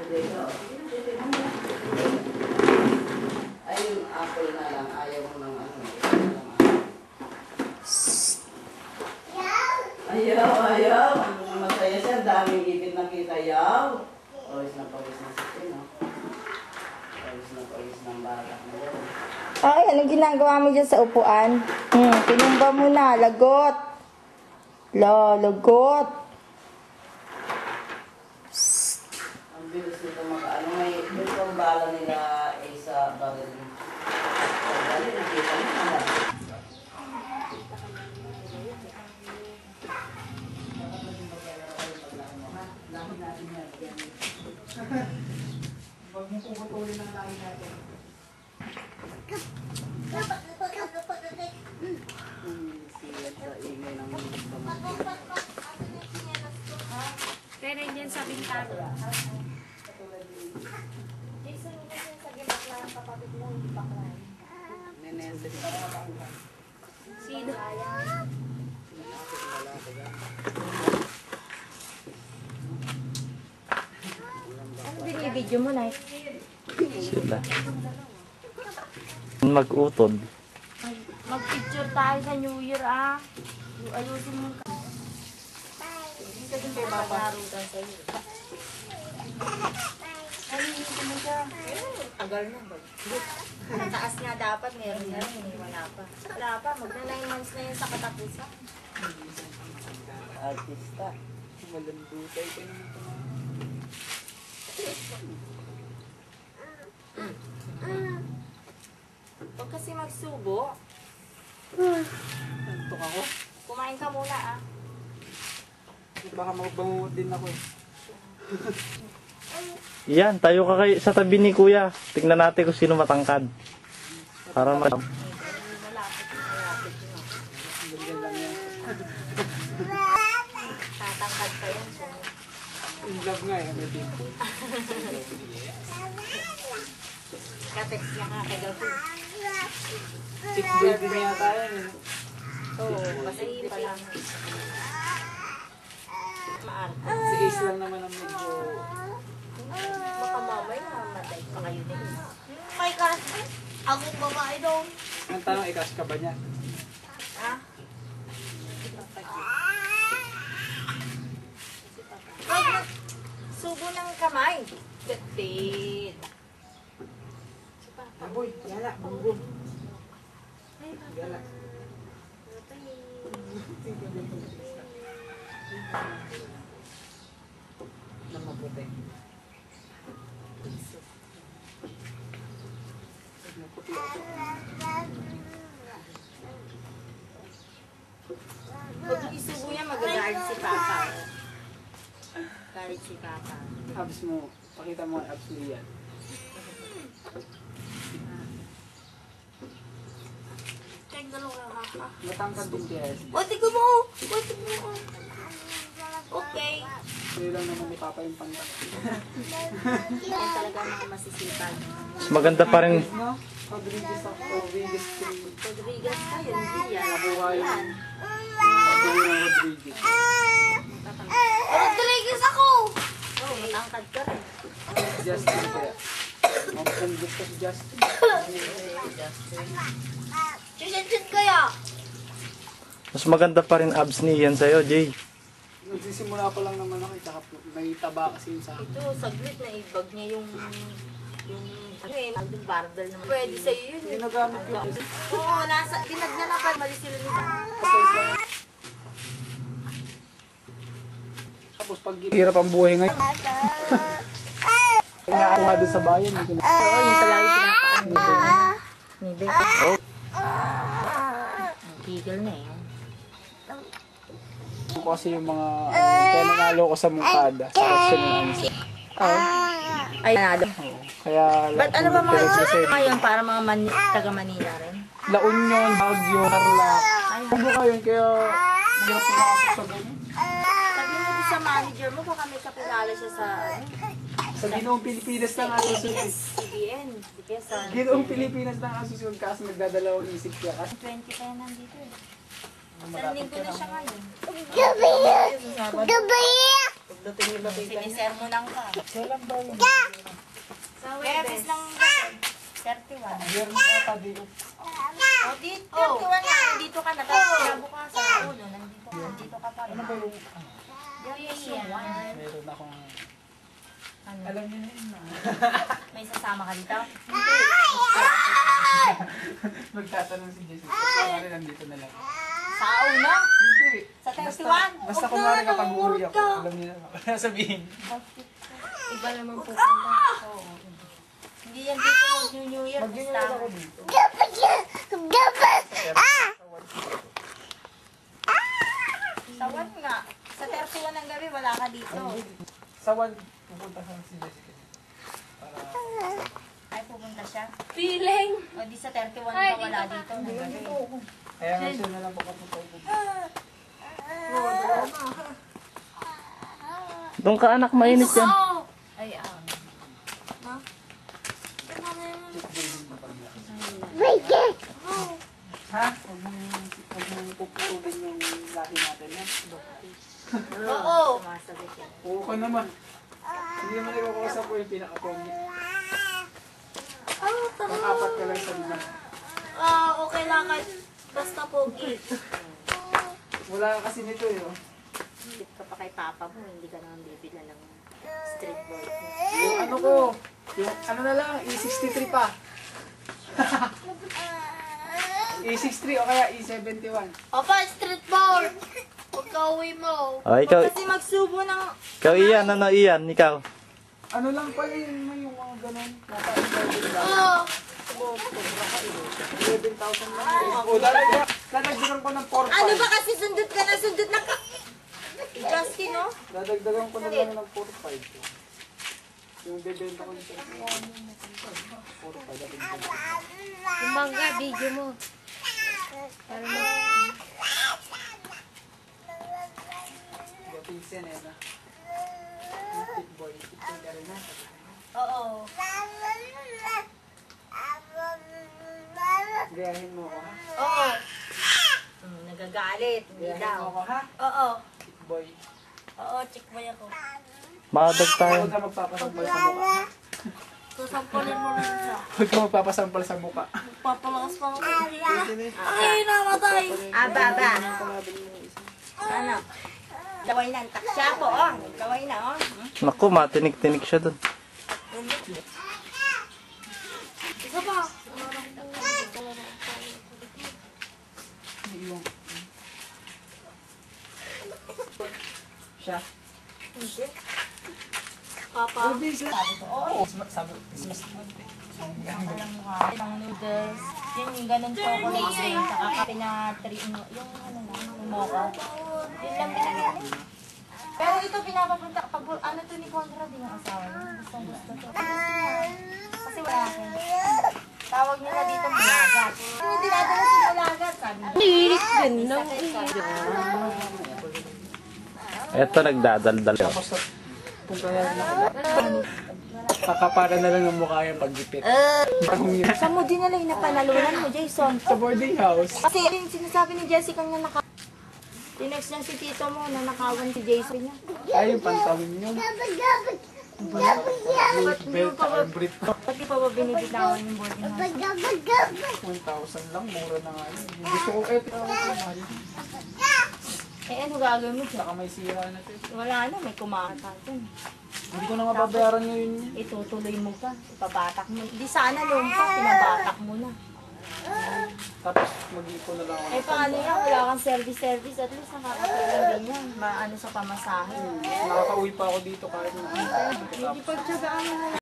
Ay, yung apple na lang. Ayaw mo ng ano. Ayaw. Masaya siya. Daming ipit na kita. Ayaw. Pawis na si Tino. Pawis ng bata na yun. Ay, anong ginagawa mo dyan sa upuan? Tinumba mo na. Lagot. Lagot. Ang bilis nito makaano. May itong bala nila ay sa baril. Baril, nakita mo na. Huwag mo puputulin ang lahi natin. Pero dyan sa bintana. Jason, hindi yan sa ginakla ng kapatid mo, hindi bakla. Sino? Ano binibidyo mo, Nay? Sila. Mag-utod. Mag-picture tayo sa New Year, ah. Ayusin mo ka. Hindi ka din kay Papa. Ayusin mo siya. Tagal na ba? Ang taas nga dapat, meron na rin. Wala pa. Wala pa. Magna 9 months na yun sa katapusan. Artista. Malandutay ka naman ito. Huwag kasi magsubo. Nantok ako. Kumain ka muna, ah. Baka magbangungot din ako eh. Yan, tayo ka sa tabi ni Kuya. Tingnan natin kung sino matangkad. Para Malapit yun. Ganyan lang yan. Tatangkad pa yan. So. In love nga eh. May team. Katext niya ka kay Gabi. Chick baby na yata yan eh. Oo, kasi pa lang. Maarte. Si Ace lang naman ang medyo... Baka mamay mamatay pa kayo na yun. My God! Akong babae daw. Ang tanong, ikas ka ba niya? Ah? Wag subo ng kamay. Gatid. Aboy, yala, bungbong. Yala. Nang maputi. Maputi ako. Pag isubo niya, magagalit si Papa. Galit si Papa. Abs mo, pakita mo ang abs mo yan. Tek, dalawa lang ha. Matangkad din kaya. Wati ko mo! Wati mo! Okay. Kaya lang naman ni Papa yung pantak. Yan talaga ang mga masisipag. mas maganda pa rin. No? Rodriguez ako. Rodriguez Street. Rodriguez ka, yun hindi yan. Nabuha yun. Yan. Nabuha ng Rodriguez. Rodriguez ako! Oo, matangkad ka rin. Justin kaya. Ang gusto si Justin. Sisit kaya! Mas maganda pa rin abs ni yan sa'yo, Jay. Nagsisimula pa lang naman ako. Tsaka may taba kasi yung sa akin. Ito, saglit na ibag niya yung ano eh, barbell naman. Pwede sa'yo yun. Ginagamit ko. Oo, nasa, dinagnan na pa, mali sila nila. Tapos pag hirap ang buhay ngayon. Inaan nga doon sa bayan. Oo, yung talaga pinapaan. Nibe. Oh. Gigil na eh. Kasi yung mga kaya nanalo ko sa Mungkada sa action ng answer. Ay, nanalo. Kaya Ba't ano ba mga choice ngayon para mga taga Manila rin? La Union, Baguio, Tarlac. Ano ka yun? Kaya mahirap na ako sa ganyan. Sabi mo sa manager mo, baka may kakilala siya sa Sa Ginoong Pilipinas na nga susunod. CBN. Di kaya sa Ginoong Pilipinas na nga susunod kasi nagdadalawang isip siya. Kasi 20 tayo nandito eh. Sa linggo na siya ngayon. Gabi! dating nila tita niya. Sinisermonan ka. Kailan ba yun? Sa Webes ng 31. Biyernes ata dito. O, dito, 31 na. Dito ka na. Tapos kinabukasan sa ulo. Nandito ka pa rin. Ano ba yung... Yes, yung one. Meron akong... Ano? Alam niyo na yun na. May sasama ka dito? Magtatanong si Jessica. Kunwari nandito na lang. Sa ulo? Hindi. Sa 31? Basta kunwari kapag uwi ako, alam niyo na. Sabihin. Iba naman pupunta. Oo. Hindi yan dito mag-New Year. Mag-New Year ako dito. Sa 1 nga. Sa 31 ng gabi, wala ka dito. Sa one, pupunta sa si Jessica. Para... Ay, pupunta siya. Feeling. O, di sa 31 ka wala dito. Ng gabi. Kaya nga siya na lang pupunta. Doon ka anak, mainit yan. Ay, Ha? Huwag mong puputulin yung laki natin yan. Oo. Oo ka naman. Hindi naman ikaw ko yung pinaka-promi. Pang-apat ka lang sa lima. Okay lang kahit basta pogi. Wala ka kasi nito eh. Oh. Hindi ka pa kay papa mo, hindi ka naman bibila ng street boy. Yung ano ko, yung ano na lang, E63 pa. E63 o kaya E71. Papa, street boy! Huwag ka uwi mo. Oh, ikaw, Kasi magsubo ng... ikaw iyan, ano iyan, ikaw. Ano lang pala yun, may yung mga ganun. Nasa 11,000 lang. Oh! 11,000 lang. O, dadagdagan ko ng 4,500. Ano ba kasi sundot ka na sundot na ka? Justin, no? Dadagdagan ko na lang ng 4,500. Yung bebenta ko nito. 4,500. Kumbaga, video mo. Pinsen eh na. Tip boy. Tipin ka rin na. Oo. Gayahin mo ako ha. Oo. Nagagalit. Hindi Gayahin daw. mo ako ha. Oo. Tip boy. Oo, check mo ako. Makadag tayo. Huwag ka magpapasampal sa mukha ha. Susampulin mo rin siya. Huwag ka magpapasampal sa mukha. Papalakas pa ako. Ay, namatay. Aba. Ano? Gaway na ang taksya po, oh. Gaway na, oh. Naku, matinig-tinig siya doon. Isa pa. Siya. Papa. Oo. Sabi, mas Alam mo ka, ang noodles. Yan yung ganun chocolate drink. Saka kape na yung ano na, yung mocha. Yun lang binagyan. Pero ito pinapapunta, pag ano to ni Conrad, yung asawa niya. Gustong gusto to. Kasi wala akin. Tawag nila dito Mulagat. Hindi dinadala si Mulagat, sabi niya. Lilit din, no? Eto, nagdadaldal. tapos sa punta na lang. Kakapara na lang ng mukha yung paggipit. Saan mo dinala yung napanalunan mo, Jason? Sa boarding house. Kasi yung sinasabi ni Jessica nga tinext niya si tito mo na nakawan si Jason niya. Ay, yung pantawin yun. Belt at brit. Pati pa ba binibitawan yung boarding house? 1,000 lang, mura na nga yun. Gusto ko, mahal. Eh ano gagawin mo siya? Saka may sira na ito. Wala na, may kumakata dyan. Hindi ko na mababayaran ngayon yun. Itutuloy mo pa, ipabatak mo. Di sana lumpa, pinabatak mo na. Tapos mag-ipon na lang ako. Eh paano yan? Wala kang service, at least nakakatulong din yan. Maano sa pamasahe. Nakakauwi pa ako dito kahit na. Hindi pagtsagaan mo na